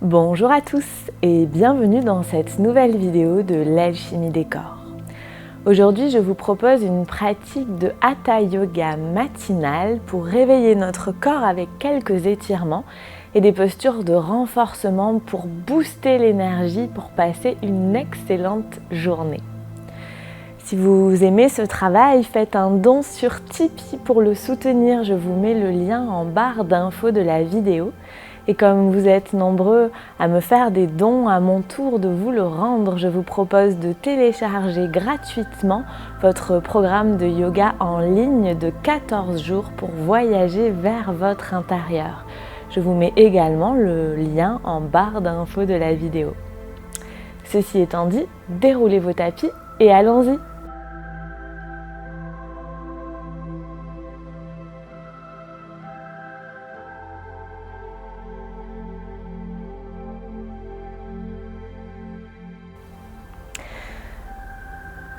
Bonjour à tous et bienvenue dans cette nouvelle vidéo de l'alchimie des corps. Aujourd'hui, je vous propose une pratique de Hatha Yoga matinale pour réveiller notre corps avec quelques étirements et des postures de renforcement pour booster l'énergie pour passer une excellente journée. Si vous aimez ce travail, faites un don sur Tipeee pour le soutenir. Je vous mets le lien en barre d'infos de la vidéo. Et comme vous êtes nombreux à me faire des dons, à mon tour de vous le rendre, je vous propose de télécharger gratuitement votre programme de yoga en ligne de 14 jours pour voyager vers votre intérieur. Je vous mets également le lien en barre d'infos de la vidéo. Ceci étant dit, déroulez vos tapis et allons-y!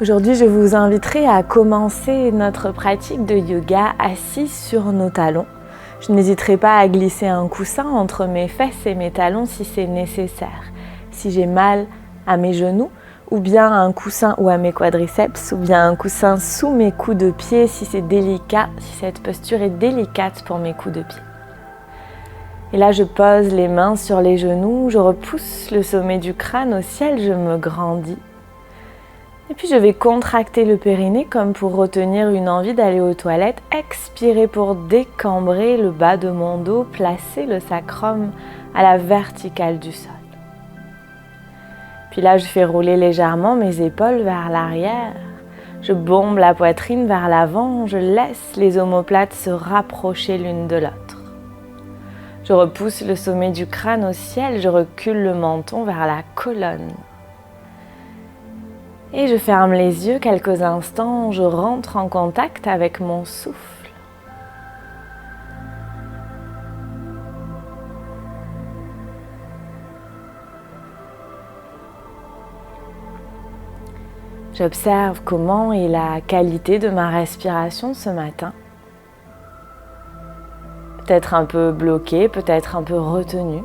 Aujourd'hui, je vous inviterai à commencer notre pratique de yoga assis sur nos talons. Je n'hésiterai pas à glisser un coussin entre mes fesses et mes talons si c'est nécessaire. Si j'ai mal à mes genoux, ou bien un coussin ou à mes quadriceps, ou bien un coussin sous mes coups de pied si c'est délicat, si cette posture est délicate pour mes coups de pied. Et là, je pose les mains sur les genoux, je repousse le sommet du crâne au ciel, je me grandis. Et puis je vais contracter le périnée comme pour retenir une envie d'aller aux toilettes. Expirer pour décambrer le bas de mon dos, placer le sacrum à la verticale du sol. Puis là, je fais rouler légèrement mes épaules vers l'arrière. Je bombe la poitrine vers l'avant. Je laisse les omoplates se rapprocher l'une de l'autre. Je repousse le sommet du crâne au ciel. Je recule le menton vers la colonne. Et je ferme les yeux quelques instants, je rentre en contact avec mon souffle. J'observe comment est la qualité de ma respiration ce matin. Peut-être un peu bloquée, peut-être un peu retenue.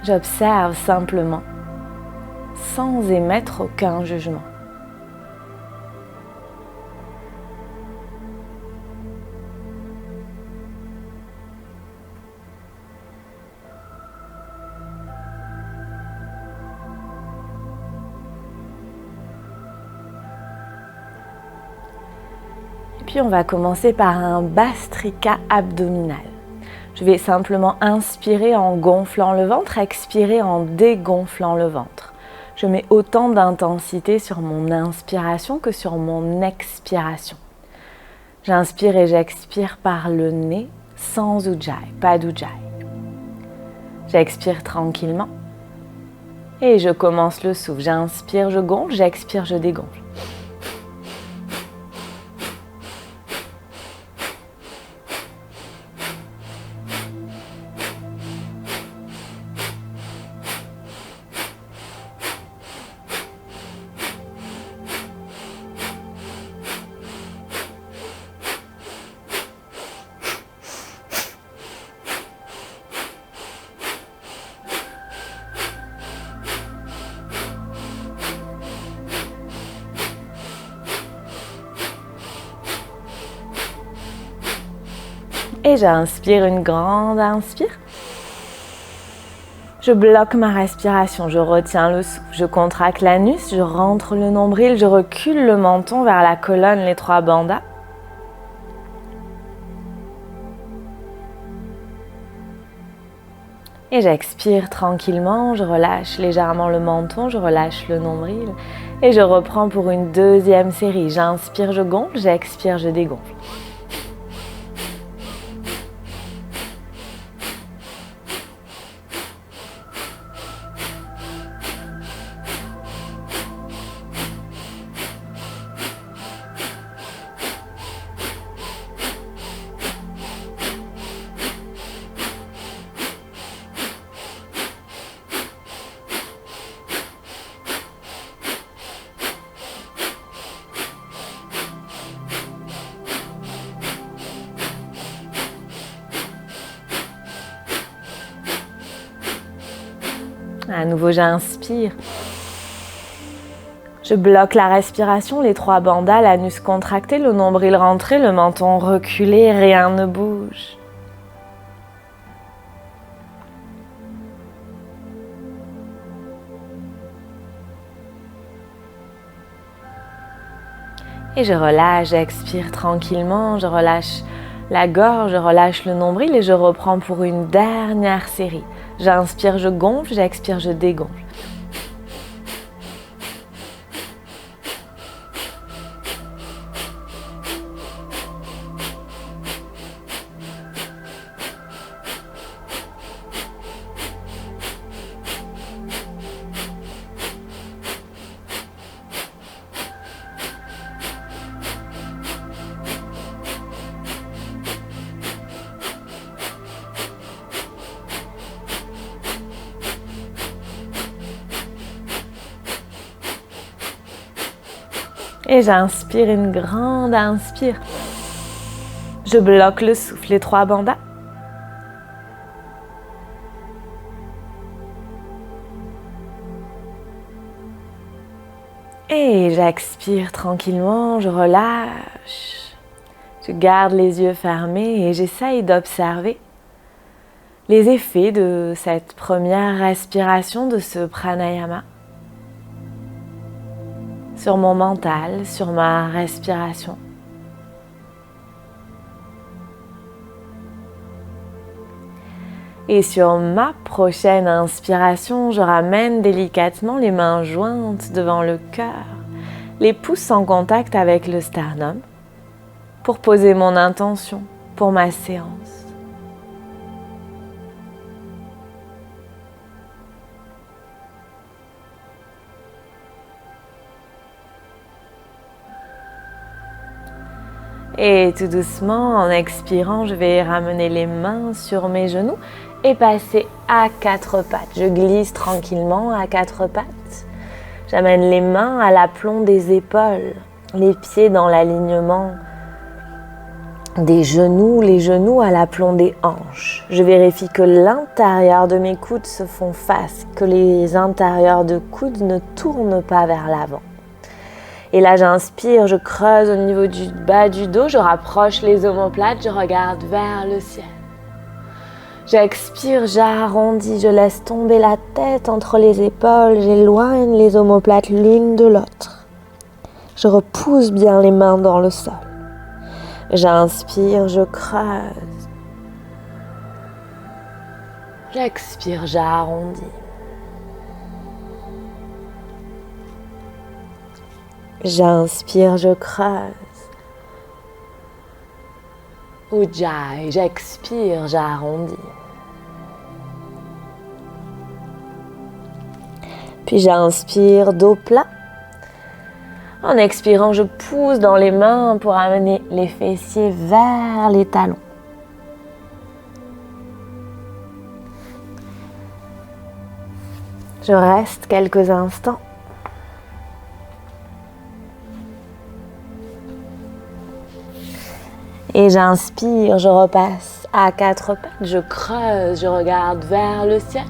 J'observe simplement, sans émettre aucun jugement. Et puis on va commencer par un Bhastrika abdominal. Je vais simplement inspirer en gonflant le ventre, expirer en dégonflant le ventre. Je mets autant d'intensité sur mon inspiration que sur mon expiration. J'inspire et j'expire par le nez, sans ujjayi, pas d'ujjayi. J'expire tranquillement et je commence le souffle. J'inspire, je gonfle, j'expire, je dégonfle. Et j'inspire une grande inspire. Je bloque ma respiration, je retiens le souffle, je contracte l'anus, je rentre le nombril, je recule le menton vers la colonne, les trois bandhas. Et j'expire tranquillement, je relâche légèrement le menton, je relâche le nombril et je reprends pour une deuxième série. J'inspire, je gonfle, j'expire, je dégonfle. À nouveau, j'inspire. Je bloque la respiration, les 3 bandas, l'anus contracté, le nombril rentré, le menton reculé, rien ne bouge. Et je relâche, j'expire tranquillement, je relâche la gorge, je relâche le nombril et je reprends pour une dernière série. J'inspire, je gonfle, j'expire, je dégonfle. Et j'inspire une grande inspire. Je bloque le souffle, les 3 bandas. Et j'expire tranquillement, je relâche. Je garde les yeux fermés et j'essaye d'observer les effets de cette première respiration, de ce pranayama, sur mon mental, sur ma respiration. Et sur ma prochaine inspiration, je ramène délicatement les mains jointes devant le cœur, les pouces en contact avec le sternum, pour poser mon intention pour ma séance. Et tout doucement, en expirant, je vais ramener les mains sur mes genoux et passer à 4 pattes. Je glisse tranquillement à 4 pattes. J'amène les mains à l'aplomb des épaules, les pieds dans l'alignement des genoux, les genoux à l'aplomb des hanches. Je vérifie que l'intérieur de mes coudes se font face, que les intérieurs de coudes ne tournent pas vers l'avant. Et là, j'inspire, je creuse au niveau du bas du dos, je rapproche les omoplates, je regarde vers le ciel. J'expire, j'arrondis, je laisse tomber la tête entre les épaules, j'éloigne les omoplates l'une de l'autre. Je repousse bien les mains dans le sol. J'inspire, je creuse. J'expire, j'arrondis. J'inspire, je creuse. Ujjayi, j'expire, j'arrondis. Puis j'inspire, dos plat. En expirant, je pousse dans les mains pour amener les fessiers vers les talons. Je reste quelques instants. Et j'inspire, je repasse à 4 pattes, je creuse, je regarde vers le ciel.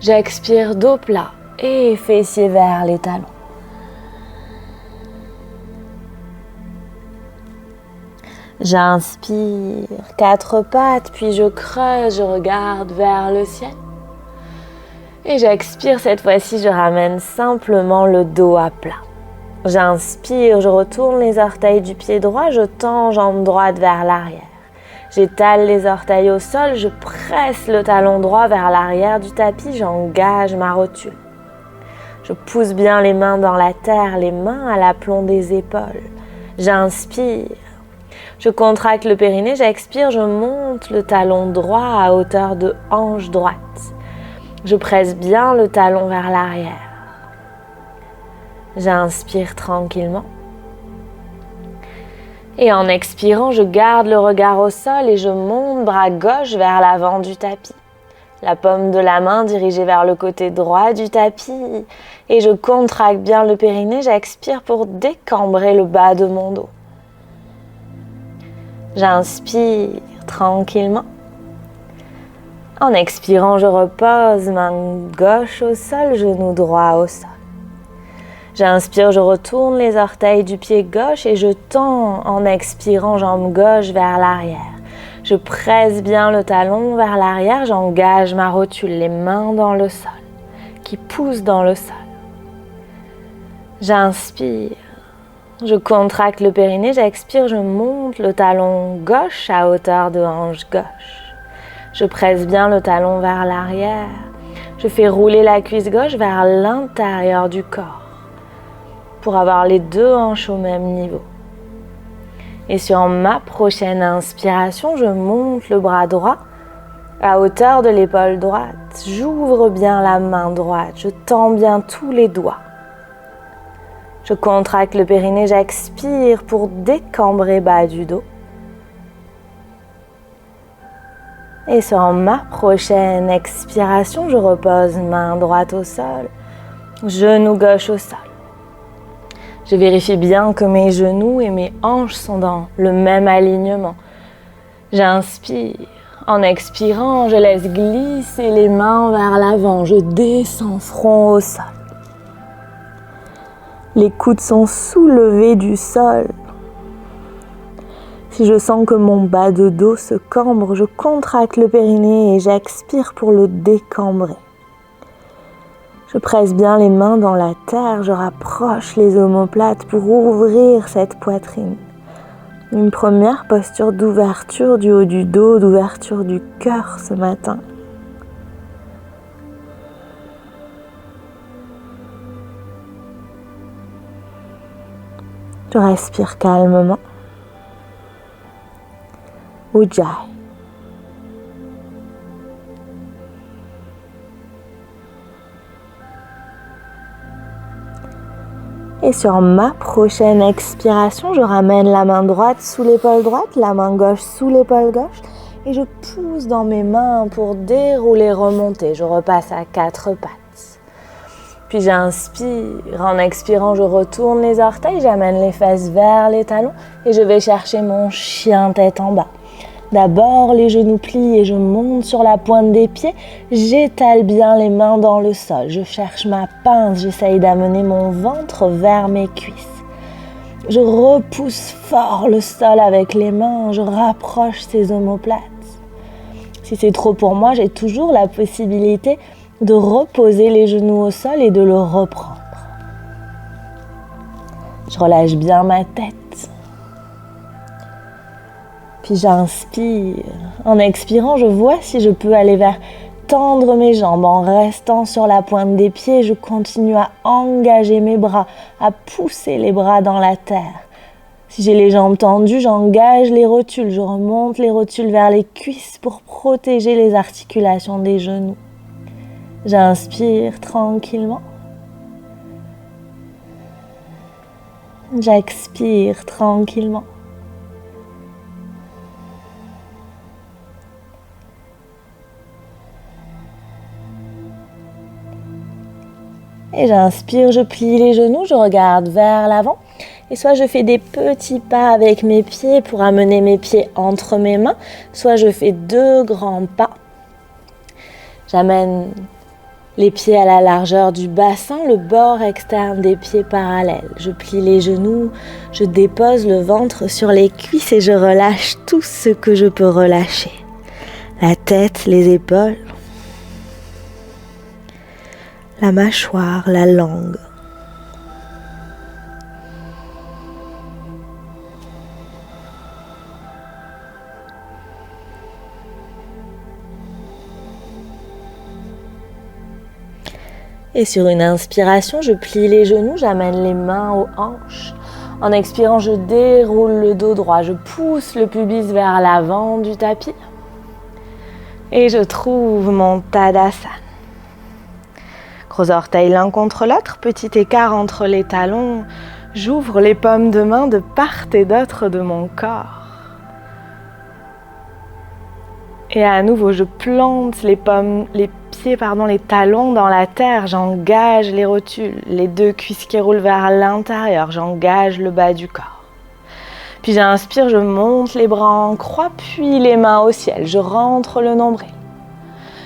J'expire, dos plat et fessiers vers les talons. J'inspire, 4 pattes, puis je creuse, je regarde vers le ciel. Et j'expire, cette fois-ci, je ramène simplement le dos à plat. J'inspire, je retourne les orteils du pied droit, je tends jambe droite vers l'arrière. J'étale les orteils au sol, je presse le talon droit vers l'arrière du tapis, j'engage ma rotule. Je pousse bien les mains dans la terre, les mains à l'aplomb des épaules. J'inspire, je contracte le périnée, j'expire, je monte le talon droit à hauteur de hanche droite. Je presse bien le talon vers l'arrière. J'inspire tranquillement. Et en expirant, je garde le regard au sol et je monte bras gauche vers l'avant du tapis. La paume de la main dirigée vers le côté droit du tapis. Et je contracte bien le périnée, j'expire pour décambrer le bas de mon dos. J'inspire tranquillement. En expirant, je repose, main gauche au sol, genou droit au sol. J'inspire, je retourne les orteils du pied gauche et je tends en expirant, jambe gauche vers l'arrière. Je presse bien le talon vers l'arrière, j'engage ma rotule, les mains dans le sol, qui poussent dans le sol. J'inspire, je contracte le périnée, j'expire, je monte le talon gauche à hauteur de hanche gauche. Je presse bien le talon vers l'arrière, je fais rouler la cuisse gauche vers l'intérieur du corps pour avoir les deux hanches au même niveau. Et sur ma prochaine inspiration, je monte le bras droit à hauteur de l'épaule droite. J'ouvre bien la main droite, je tends bien tous les doigts. Je contracte le périnée, j'expire pour décambrer bas du dos. Et sur ma prochaine expiration, je repose main droite au sol, genou gauche au sol. Je vérifie bien que mes genoux et mes hanches sont dans le même alignement. J'inspire. En expirant, je laisse glisser les mains vers l'avant. Je descends front au sol. Les coudes sont soulevés du sol. Si je sens que mon bas de dos se cambre, je contracte le périnée et j'expire pour le décambrer. Je presse bien les mains dans la terre, je rapproche les omoplates pour ouvrir cette poitrine. Une première posture d'ouverture du haut du dos, d'ouverture du cœur ce matin. Je respire calmement. Ujjayi. Et sur ma prochaine expiration, je ramène la main droite sous l'épaule droite, la main gauche sous l'épaule gauche et je pousse dans mes mains pour dérouler, remonter. Je repasse à 4 pattes. Puis j'inspire. En expirant, je retourne les orteils, j'amène les fesses vers les talons et je vais chercher mon chien tête en bas. D'abord, les genoux plient et je monte sur la pointe des pieds. J'étale bien les mains dans le sol. Je cherche ma pince. J'essaye d'amener mon ventre vers mes cuisses. Je repousse fort le sol avec les mains. Je rapproche ces omoplates. Si c'est trop pour moi, j'ai toujours la possibilité de reposer les genoux au sol et de le reprendre. Je relâche bien ma tête. Puis j'inspire. En expirant, je vois si je peux aller vers tendre mes jambes. En restant sur la pointe des pieds, je continue à engager mes bras, à pousser les bras dans la terre. Si j'ai les jambes tendues, j'engage les rotules. Je remonte les rotules vers les cuisses pour protéger les articulations des genoux. J'inspire tranquillement. J'expire tranquillement. Et j'inspire, je plie les genoux, je regarde vers l'avant. Et soit je fais des petits pas avec mes pieds pour amener mes pieds entre mes mains, soit je fais 2 grands pas. J'amène les pieds à la largeur du bassin, le bord externe des pieds parallèles. Je plie les genoux, je dépose le ventre sur les cuisses et je relâche tout ce que je peux relâcher. La tête, les épaules, la mâchoire, la langue. Et sur une inspiration, je plie les genoux, j'amène les mains aux hanches. En expirant, je déroule le dos droit, je pousse le pubis vers l'avant du tapis. Et je trouve mon Tadasana. Gros orteils l'un contre l'autre, petit écart entre les talons. J'ouvre les paumes de main de part et d'autre de mon corps. Et à nouveau, je plante les talons dans la terre. J'engage les rotules, les 2 cuisses qui roulent vers l'intérieur. J'engage le bas du corps. Puis j'inspire, je monte les bras en croix, puis les mains au ciel. Je rentre le nombril.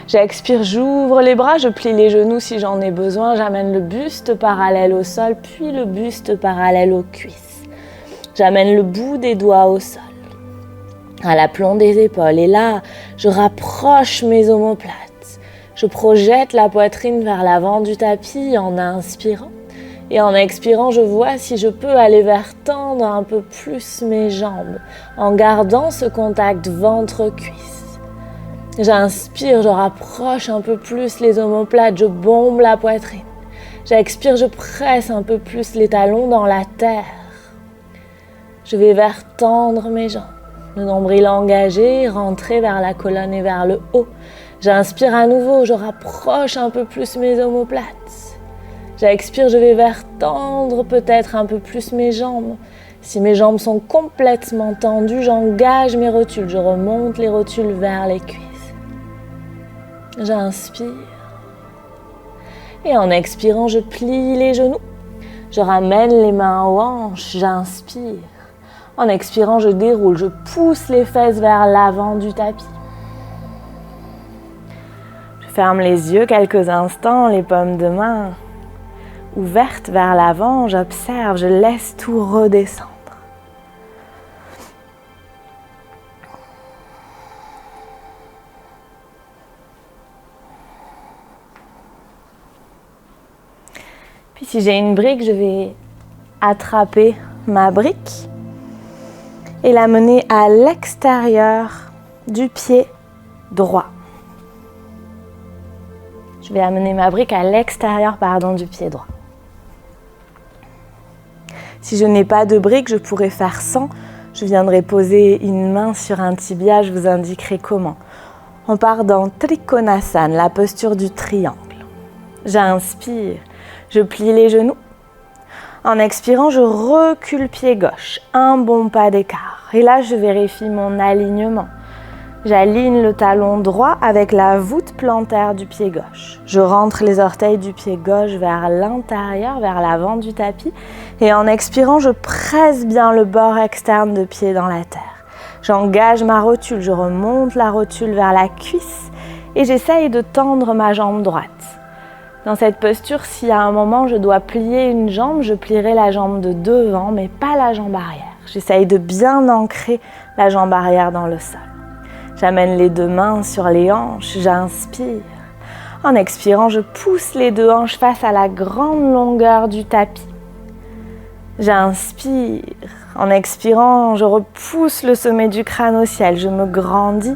J'expire, j'ouvre les bras, je plie les genoux si j'en ai besoin, j'amène le buste parallèle au sol, puis le buste parallèle aux cuisses. J'amène le bout des doigts au sol, à l'aplomb des épaules. Et là, je rapproche mes omoplates. Je projette la poitrine vers l'avant du tapis en inspirant. Et en expirant, je vois si je peux aller vers tendre un peu plus mes jambes, en gardant ce contact ventre-cuisse. J'inspire, je rapproche un peu plus les omoplates, je bombe la poitrine. J'expire, je presse un peu plus les talons dans la terre. Je vais vers tendre mes jambes, le nombril engagé, rentrer vers la colonne et vers le haut. J'inspire à nouveau, je rapproche un peu plus mes omoplates. J'expire, je vais vers tendre peut-être un peu plus mes jambes. Si mes jambes sont complètement tendues, j'engage mes rotules. Je remonte les rotules vers les cuisses. J'inspire. Et en expirant, je plie les genoux. Je ramène les mains aux hanches. J'inspire. En expirant, je déroule. Je pousse les fesses vers l'avant du tapis. Je ferme les yeux quelques instants, les paumes de main ouvertes vers l'avant, j'observe, je laisse tout redescendre. Puis si j'ai une brique, je vais attraper ma brique et la mener à l'extérieur du pied droit. Je vais amener ma brique à l'extérieur, du pied droit. Si je n'ai pas de brique, je pourrais faire sans. Je viendrai poser une main sur un tibia, je vous indiquerai comment. On part dans Trikonasana, la posture du triangle. J'inspire, je plie les genoux. En expirant, je recule pied gauche, un bon pas d'écart. Et là, je vérifie mon alignement. J'aligne le talon droit avec la voûte plantaire du pied gauche. Je rentre les orteils du pied gauche vers l'intérieur, vers l'avant du tapis. Et en expirant, je presse bien le bord externe de pied dans la terre. J'engage ma rotule, je remonte la rotule vers la cuisse et j'essaye de tendre ma jambe droite. Dans cette posture, si à un moment je dois plier une jambe, je plierai la jambe de devant, mais pas la jambe arrière. J'essaye de bien ancrer la jambe arrière dans le sol. J'amène les deux mains sur les hanches, j'inspire. En expirant, je pousse les deux hanches face à la grande longueur du tapis. J'inspire. En expirant, je repousse le sommet du crâne au ciel. Je me grandis.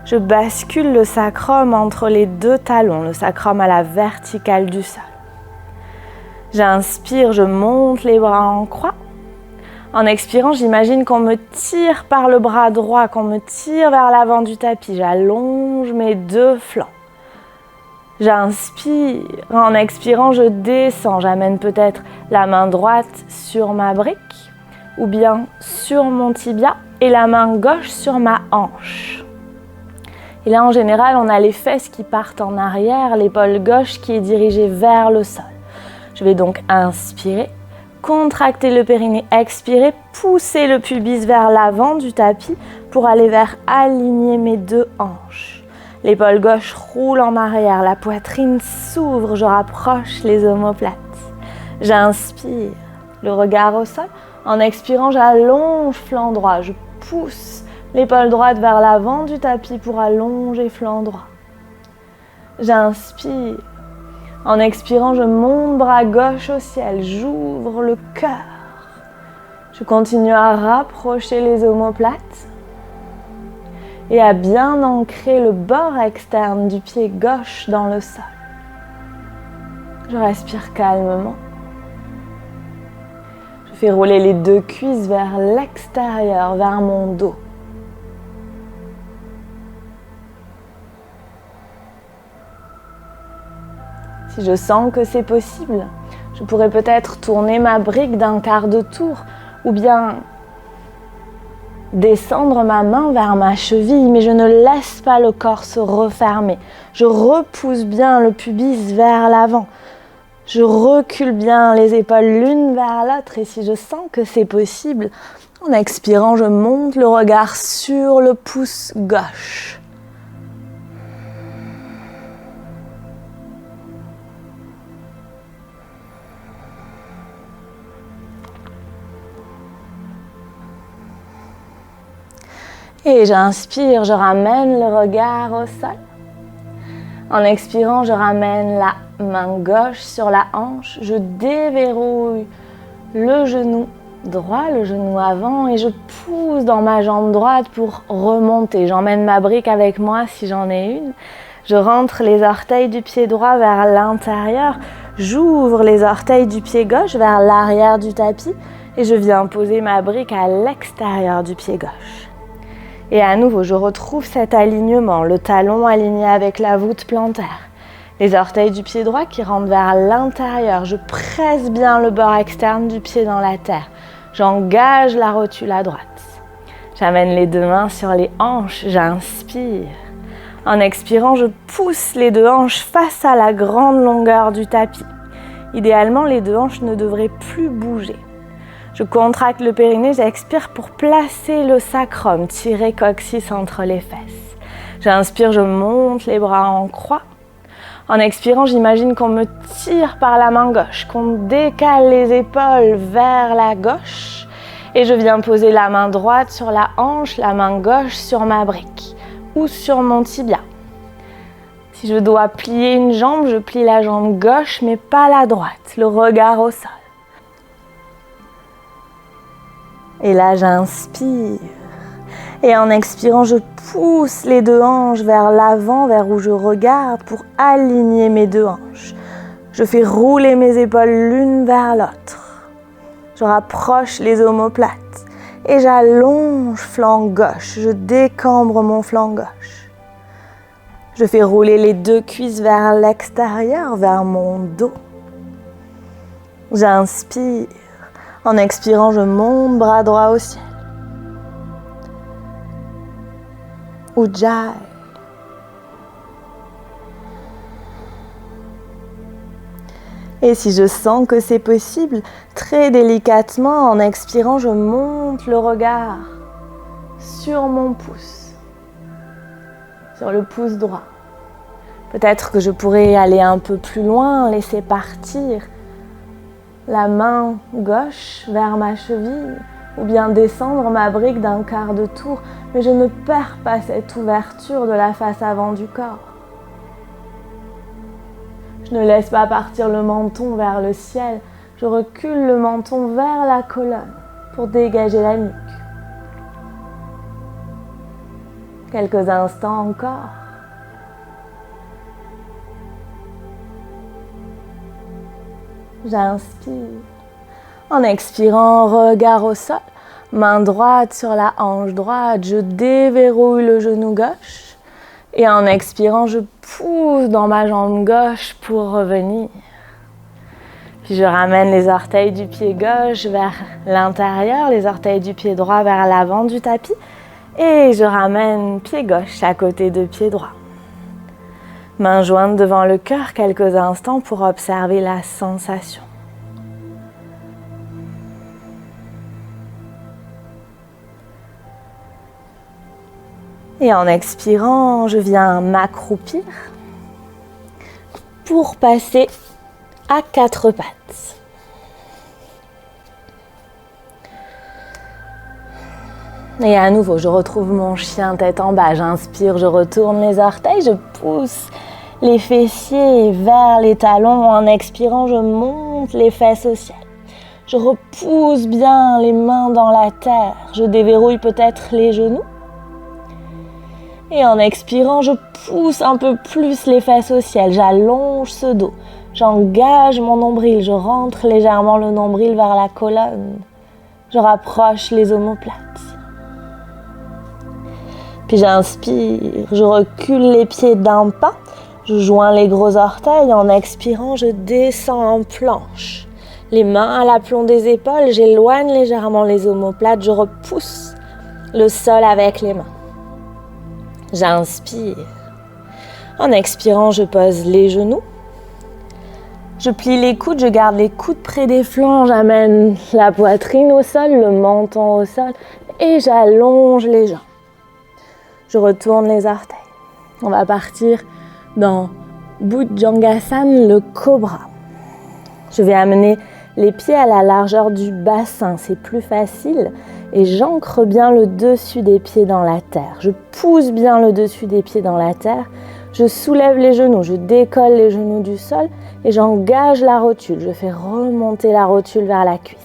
Je bascule le sacrum entre les deux talons, le sacrum à la verticale du sol. J'inspire, je monte les bras en croix. En expirant, j'imagine qu'on me tire par le bras droit, qu'on me tire vers l'avant du tapis. J'allonge mes deux flancs. J'inspire. En expirant, je descends. J'amène peut-être la main droite sur ma brique ou bien sur mon tibia et la main gauche sur ma hanche. Et là, en général, on a les fesses qui partent en arrière, l'épaule gauche qui est dirigée vers le sol. Je vais donc inspirer. Contracter le périnée, expirer, pousser le pubis vers l'avant du tapis pour aller vers aligner mes deux hanches. L'épaule gauche roule en arrière, la poitrine s'ouvre, je rapproche les omoplates. J'inspire, le regard au sol. En expirant, j'allonge flanc droit, je pousse l'épaule droite vers l'avant du tapis pour allonger flanc droit. J'inspire. En expirant, je monte bras gauche au ciel, j'ouvre le cœur. Je continue à rapprocher les omoplates et à bien ancrer le bord externe du pied gauche dans le sol. Je respire calmement. Je fais rouler les deux cuisses vers l'extérieur, vers mon dos. Si je sens que c'est possible, je pourrais peut-être tourner ma brique d'un quart de tour ou bien descendre ma main vers ma cheville, mais je ne laisse pas le corps se refermer. Je repousse bien le pubis vers l'avant. Je recule bien les épaules l'une vers l'autre et si je sens que c'est possible, en expirant, je monte le regard sur le pouce gauche. Et j'inspire, je ramène le regard au sol. En expirant, je ramène la main gauche sur la hanche. Je déverrouille le genou droit, le genou avant et je pousse dans ma jambe droite pour remonter. J'emmène ma brique avec moi si j'en ai une. Je rentre les orteils du pied droit vers l'intérieur. J'ouvre les orteils du pied gauche vers l'arrière du tapis et je viens poser ma brique à l'extérieur du pied gauche. Et à nouveau, je retrouve cet alignement, le talon aligné avec la voûte plantaire. Les orteils du pied droit qui rentrent vers l'intérieur. Je presse bien le bord externe du pied dans la terre. J'engage la rotule à droite. J'amène les deux mains sur les hanches. J'inspire. En expirant, je pousse les deux hanches face à la grande longueur du tapis. Idéalement, les deux hanches ne devraient plus bouger. Je contracte le périnée, j'expire pour placer le sacrum, tirer coccyx entre les fesses. J'inspire, je monte les bras en croix. En expirant, j'imagine qu'on me tire par la main gauche, qu'on décale les épaules vers la gauche et je viens poser la main droite sur la hanche, la main gauche sur ma brique ou sur mon tibia. Si je dois plier une jambe, je plie la jambe gauche mais pas la droite, le regard au sol. Et là, j'inspire. Et en expirant, je pousse les deux hanches vers l'avant, vers où je regarde, pour aligner mes deux hanches. Je fais rouler mes épaules l'une vers l'autre. Je rapproche les omoplates et j'allonge flanc gauche. Je décambre mon flanc gauche. Je fais rouler les deux cuisses vers l'extérieur, vers mon dos. J'inspire. En expirant, je monte bras droit au ciel. Ujjayi. Et si je sens que c'est possible, très délicatement, en expirant, je monte le regard sur mon pouce, sur le pouce droit. Peut-être que je pourrais aller un peu plus loin, laisser partir la main gauche vers ma cheville ou bien descendre ma brique d'un quart de tour, mais je ne perds pas cette ouverture de la face avant du corps. Je ne laisse pas partir le menton vers le ciel, je recule le menton vers la colonne pour dégager la nuque. Quelques instants encore. J'inspire. En expirant, regard au sol, main droite sur la hanche droite, je déverrouille le genou gauche. Et en expirant, je pousse dans ma jambe gauche pour revenir. Puis je ramène les orteils du pied gauche vers l'intérieur, les orteils du pied droit vers l'avant du tapis. Et je ramène pied gauche à côté de pied droit. Main jointe devant le cœur quelques instants pour observer la sensation. Et en expirant, je viens m'accroupir pour passer à quatre pattes. Et à nouveau, je retrouve mon chien tête en bas. J'inspire, je retourne les orteils, je pousse les fessiers vers les talons. En expirant, je monte les fesses au ciel. Je repousse bien les mains dans la terre. Je déverrouille peut-être les genoux. Et en expirant, je pousse un peu plus les fesses au ciel. J'allonge ce dos. J'engage mon nombril. Je rentre légèrement le nombril vers la colonne. Je rapproche les omoplates. Puis j'inspire, je recule les pieds d'un pas, je joins les gros orteils, en expirant, je descends en planche. Les mains à l'aplomb des épaules, j'éloigne légèrement les omoplates, je repousse le sol avec les mains. J'inspire. En expirant, je pose les genoux. Je plie les coudes, je garde les coudes près des flancs, j'amène la poitrine au sol, le menton au sol et j'allonge les jambes. Je retourne les orteils. On va partir dans Bhujangasana, le cobra. Je vais amener Les pieds à la largeur du bassin, c'est plus facile. Et j'ancre bien le dessus des pieds dans la terre. Je pousse bien le dessus des pieds dans la terre. Je soulève les genoux, je décolle les genoux du sol et j'engage la rotule. Je fais remonter la rotule vers la cuisse.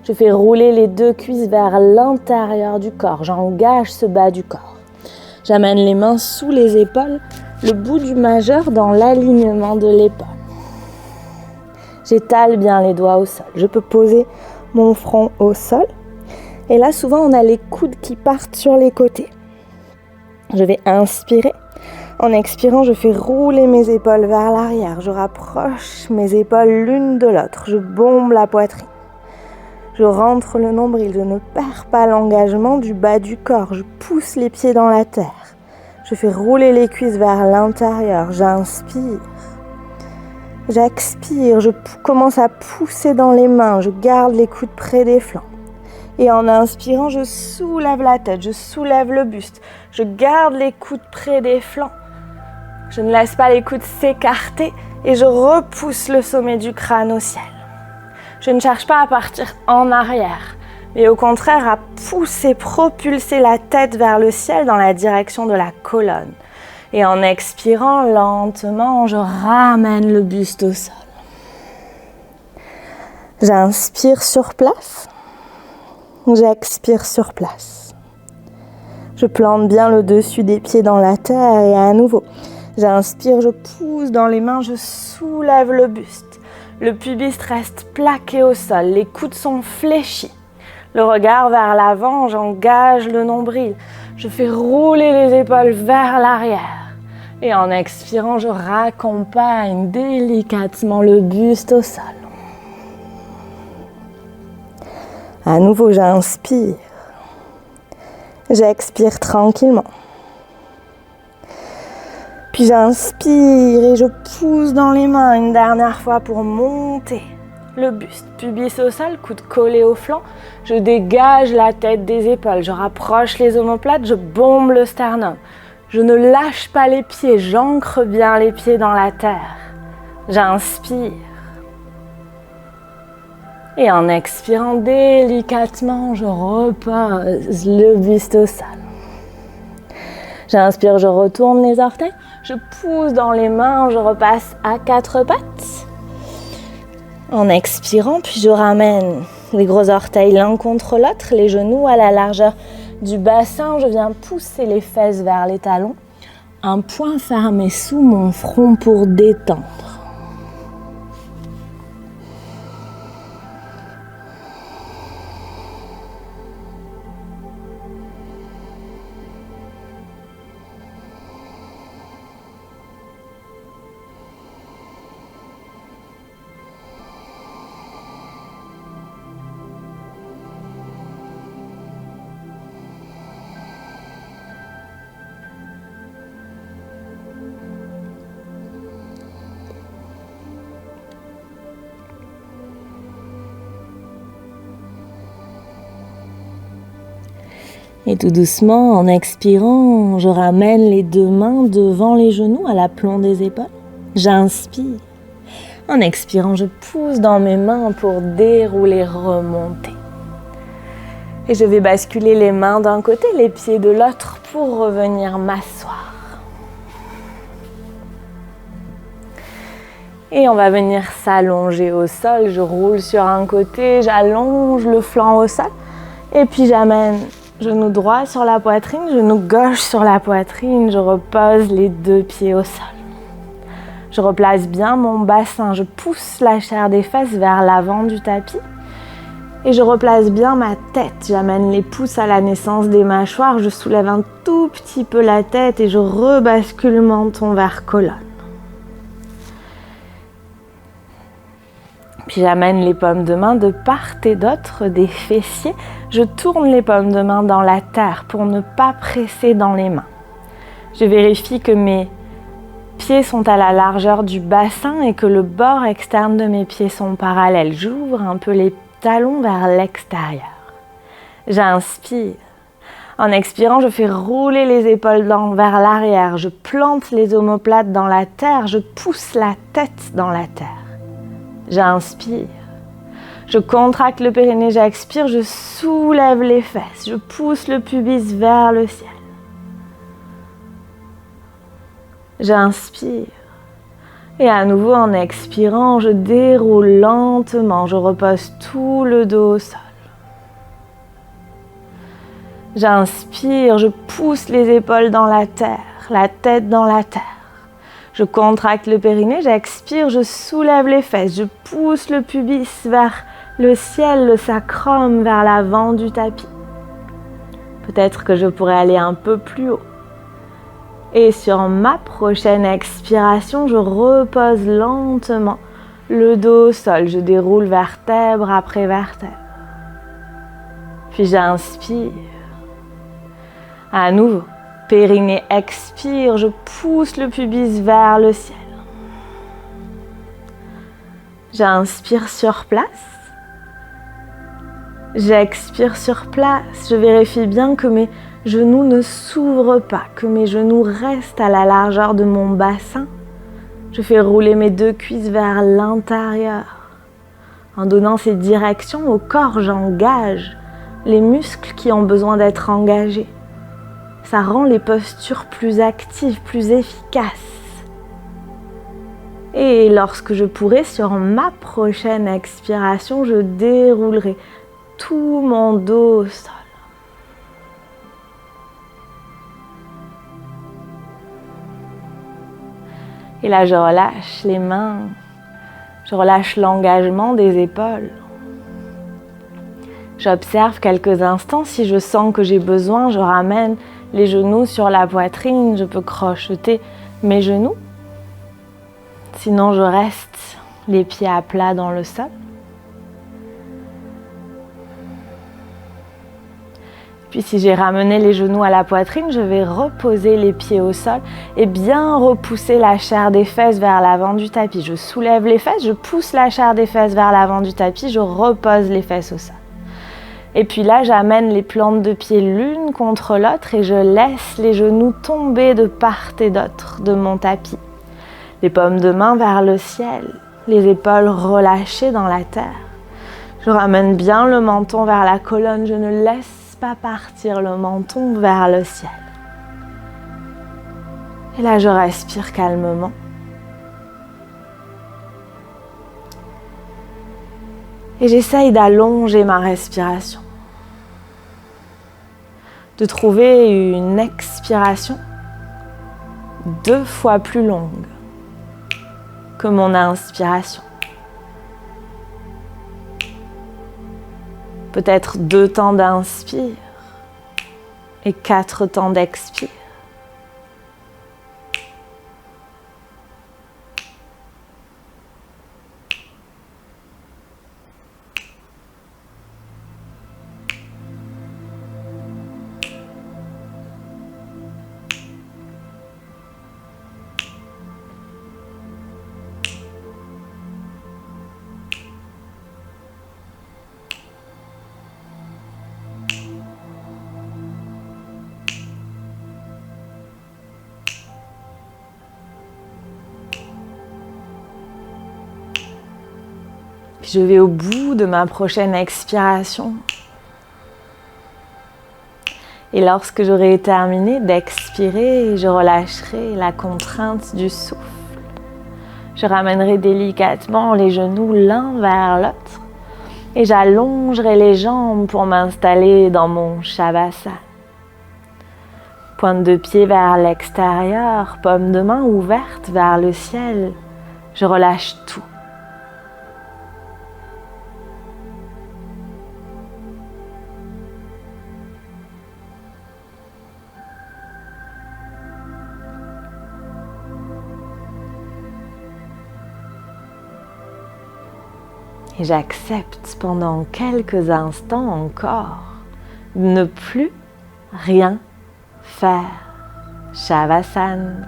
Je fais rouler les deux cuisses vers l'intérieur du corps. J'engage ce bas du corps. J'amène les mains sous les épaules, le bout du majeur dans l'alignement de l'épaule. J'étale bien les doigts au sol. Je peux poser mon front au sol. Et là, souvent, on a les coudes qui partent sur les côtés. Je vais inspirer. En expirant, je fais rouler mes épaules vers l'arrière. Je rapproche mes épaules l'une de l'autre. Je bombe la poitrine. Je rentre le nombril. Je ne perds pas l'engagement du bas du corps. Je pousse les pieds dans la terre. Je fais rouler les cuisses vers l'intérieur. J'inspire. J'expire. Je commence à pousser dans les mains. Je garde les coudes près des flancs. Et en inspirant, je soulève la tête, je soulève le buste. Je garde les coudes près des flancs. Je ne laisse pas les coudes s'écarter et je repousse le sommet du crâne au ciel. Je ne cherche pas à partir en arrière, mais au contraire à pousser, propulser la tête vers le ciel dans la direction de la colonne. Et en expirant lentement, je ramène le buste au sol. J'inspire sur place. J'expire sur place. Je plante bien le dessus des pieds dans la terre et à nouveau, j'inspire, je pousse dans les mains, je soulève le buste. Le pubis reste plaqué au sol, les coudes sont fléchis. Le regard vers l'avant, j'engage le nombril. Je fais rouler les épaules vers l'arrière. Et en expirant, je raccompagne délicatement le buste au sol. À nouveau, j'inspire. J'expire tranquillement. Puis j'inspire et je pousse dans les mains une dernière fois pour monter le buste. Pubis au sol, coude collé au flanc. Je dégage la tête des épaules. Je rapproche les omoplates, je bombe le sternum. Je ne lâche pas les pieds, j'ancre bien les pieds dans la terre. J'inspire. Et en expirant délicatement, je repose le buste au sol. J'inspire, je retourne les orteils, je pousse dans les mains, je repasse à quatre pattes. En expirant, puis je ramène les gros orteils l'un contre l'autre, les genoux à la largeur du bassin. Je viens pousser les fesses vers les talons. Un poing fermé sous mon front pour détendre. Et tout doucement, en expirant, je ramène les deux mains devant les genoux à l'aplomb des épaules. J'inspire. En expirant, je pousse dans mes mains pour dérouler, remonter. Et je vais basculer les mains d'un côté, les pieds de l'autre pour revenir m'asseoir. Et on va venir s'allonger au sol. Je roule sur un côté, j'allonge le flanc au sol. Et puis j'amène genou droit sur la poitrine, genou gauche sur la poitrine. Je repose les deux pieds au sol. Je replace bien mon bassin. Je pousse la chair des fesses vers l'avant du tapis. Et je replace bien ma tête. J'amène les pouces à la naissance des mâchoires. Je soulève un tout petit peu la tête et je rebascule menton vers colonne. Puis j'amène les paumes de main de part et d'autre des fessiers. Je tourne les paumes de main dans la terre pour ne pas presser dans les mains. Je vérifie que mes pieds sont à la largeur du bassin et que le bord externe de mes pieds sont parallèles. J'ouvre un peu les talons vers l'extérieur. J'inspire. En expirant, je fais rouler les épaules vers l'arrière. Je plante les omoplates dans la terre. Je pousse la tête dans la terre. J'inspire. Je contracte le périnée, j'expire, je soulève les fesses, je pousse le pubis vers le ciel. J'inspire. Et à nouveau, en expirant, je déroule lentement, je repose tout le dos au sol. J'inspire, je pousse les épaules dans la terre, la tête dans la terre. Je contracte le périnée, j'expire, je soulève les fesses, je pousse le pubis vers le ciel, le sacrum, vers l'avant du tapis. Peut-être que je pourrais aller un peu plus haut. Et sur ma prochaine expiration, je repose lentement le dos au sol. Je déroule vertèbre après vertèbre. Puis j'inspire. À nouveau, périnée expire, je pousse le pubis vers le ciel. J'inspire sur place. J'expire sur place. Je vérifie bien que mes genoux ne s'ouvrent pas, que mes genoux restent à la largeur de mon bassin. Je fais rouler mes deux cuisses vers l'intérieur. En donnant ces directions au corps, j'engage les muscles qui ont besoin d'être engagés. Ça rend les postures plus actives, plus efficaces. Et lorsque je pourrai, sur ma prochaine expiration, je déroulerai tout mon dos au sol. Et là, je relâche les mains, je relâche l'engagement des épaules. J'observe quelques instants. Si je sens que j'ai besoin, je ramène les genoux sur la poitrine. Je peux crocheter mes genoux. Sinon, je reste les pieds à plat dans le sol. Puis si j'ai ramené les genoux à la poitrine, je vais reposer les pieds au sol et bien repousser la chair des fesses vers l'avant du tapis. Je soulève les fesses, je pousse la chair des fesses vers l'avant du tapis, je repose les fesses au sol. Et puis là, j'amène les plantes de pied l'une contre l'autre et je laisse les genoux tomber de part et d'autre de mon tapis. Les paumes de main vers le ciel, les épaules relâchées dans la terre. Je ramène bien le menton vers la colonne, je ne laisse pas partir le menton vers le ciel. Et là, je respire calmement. Et j'essaye d'allonger ma respiration. De trouver une expiration 2 fois plus longue que mon inspiration. Peut-être 2 temps d'inspire et 4 temps d'expire. Puis je vais au bout de ma prochaine expiration. Et lorsque j'aurai terminé d'expirer, je relâcherai la contrainte du souffle. Je ramènerai délicatement les genoux l'un vers l'autre et j'allongerai les jambes pour m'installer dans mon Shavasana. Pointe de pied vers l'extérieur, paume de main ouverte vers le ciel. Je relâche tout. Et j'accepte pendant quelques instants encore de ne plus rien faire. Shavasana.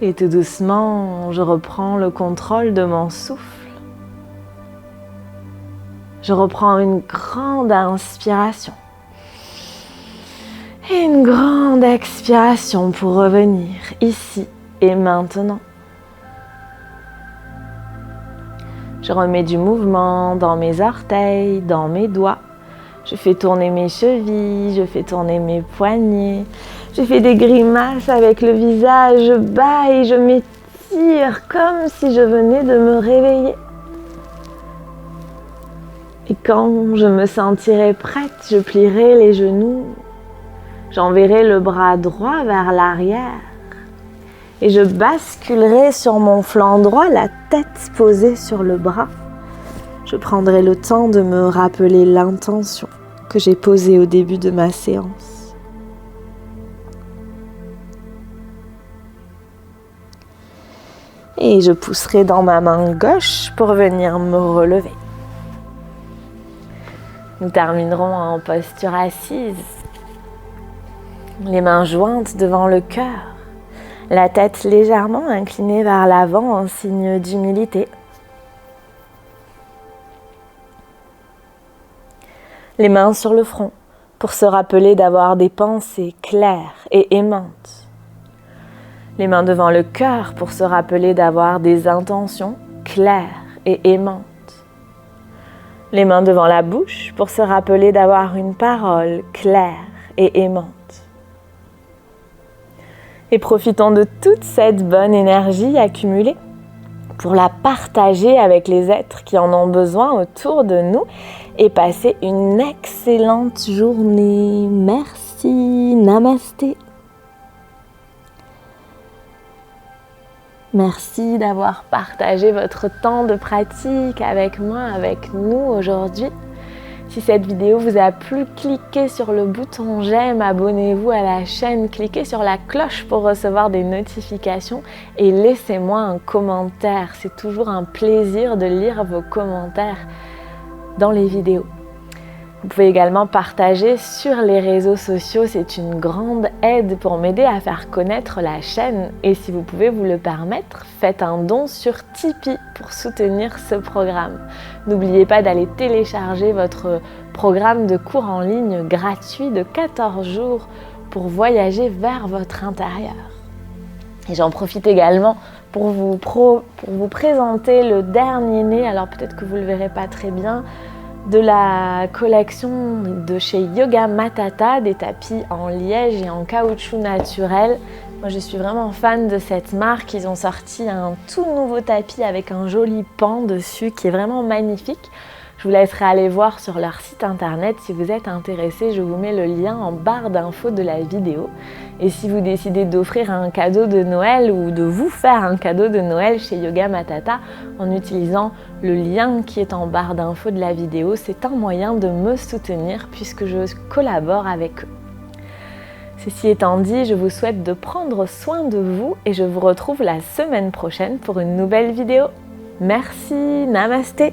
Et tout doucement, je reprends le contrôle de mon souffle. Je reprends une grande inspiration et une grande expiration pour revenir ici et maintenant. Je remets du mouvement dans mes orteils, dans mes doigts. Je fais tourner mes chevilles, je fais tourner mes poignets. Je fais des grimaces avec le visage, je bâille, je m'étire comme si je venais de me réveiller. Et quand je me sentirai prête, je plierai les genoux. J'enverrai le bras droit vers l'arrière. Et je basculerai sur mon flanc droit, la tête posée sur le bras. Je prendrai le temps de me rappeler l'intention que j'ai posée au début de ma séance. Et je pousserai dans ma main gauche pour venir me relever. Nous terminerons en posture assise, les mains jointes devant le cœur, la tête légèrement inclinée vers l'avant en signe d'humilité. Les mains sur le front pour se rappeler d'avoir des pensées claires et aimantes. Les mains devant le cœur pour se rappeler d'avoir des intentions claires et aimantes. Les mains devant la bouche pour se rappeler d'avoir une parole claire et aimante. Et profitons de toute cette bonne énergie accumulée pour la partager avec les êtres qui en ont besoin autour de nous et passer une excellente journée. Merci, namasté. Merci d'avoir partagé votre temps de pratique avec moi, avec nous aujourd'hui. Si cette vidéo vous a plu, cliquez sur le bouton j'aime, abonnez-vous à la chaîne, cliquez sur la cloche pour recevoir des notifications et laissez-moi un commentaire. C'est toujours un plaisir de lire vos commentaires dans les vidéos. Vous pouvez également partager sur les réseaux sociaux, c'est une grande aide pour m'aider à faire connaître la chaîne. Et si vous pouvez vous le permettre, faites un don sur Tipeee pour soutenir ce programme. N'oubliez pas d'aller télécharger votre programme de cours en ligne gratuit de 14 jours pour voyager vers votre intérieur. Et j'en profite également pour vous présenter le dernier né, alors peut-être que vous ne le verrez pas très bien, de la collection de chez Yoga Matata, des tapis en liège et en caoutchouc naturel. Moi je suis vraiment fan de cette marque, ils ont sorti un tout nouveau tapis avec un joli pan dessus qui est vraiment magnifique. Je vous laisserai aller voir sur leur site internet si vous êtes intéressé, je vous mets le lien en barre d'infos de la vidéo. Et si vous décidez d'offrir un cadeau de Noël ou de vous faire un cadeau de Noël chez Yoga Matata en utilisant le lien qui est en barre d'infos de la vidéo, c'est un moyen de me soutenir puisque je collabore avec eux. Ceci étant dit, je vous souhaite de prendre soin de vous et je vous retrouve la semaine prochaine pour une nouvelle vidéo. Merci, namasté!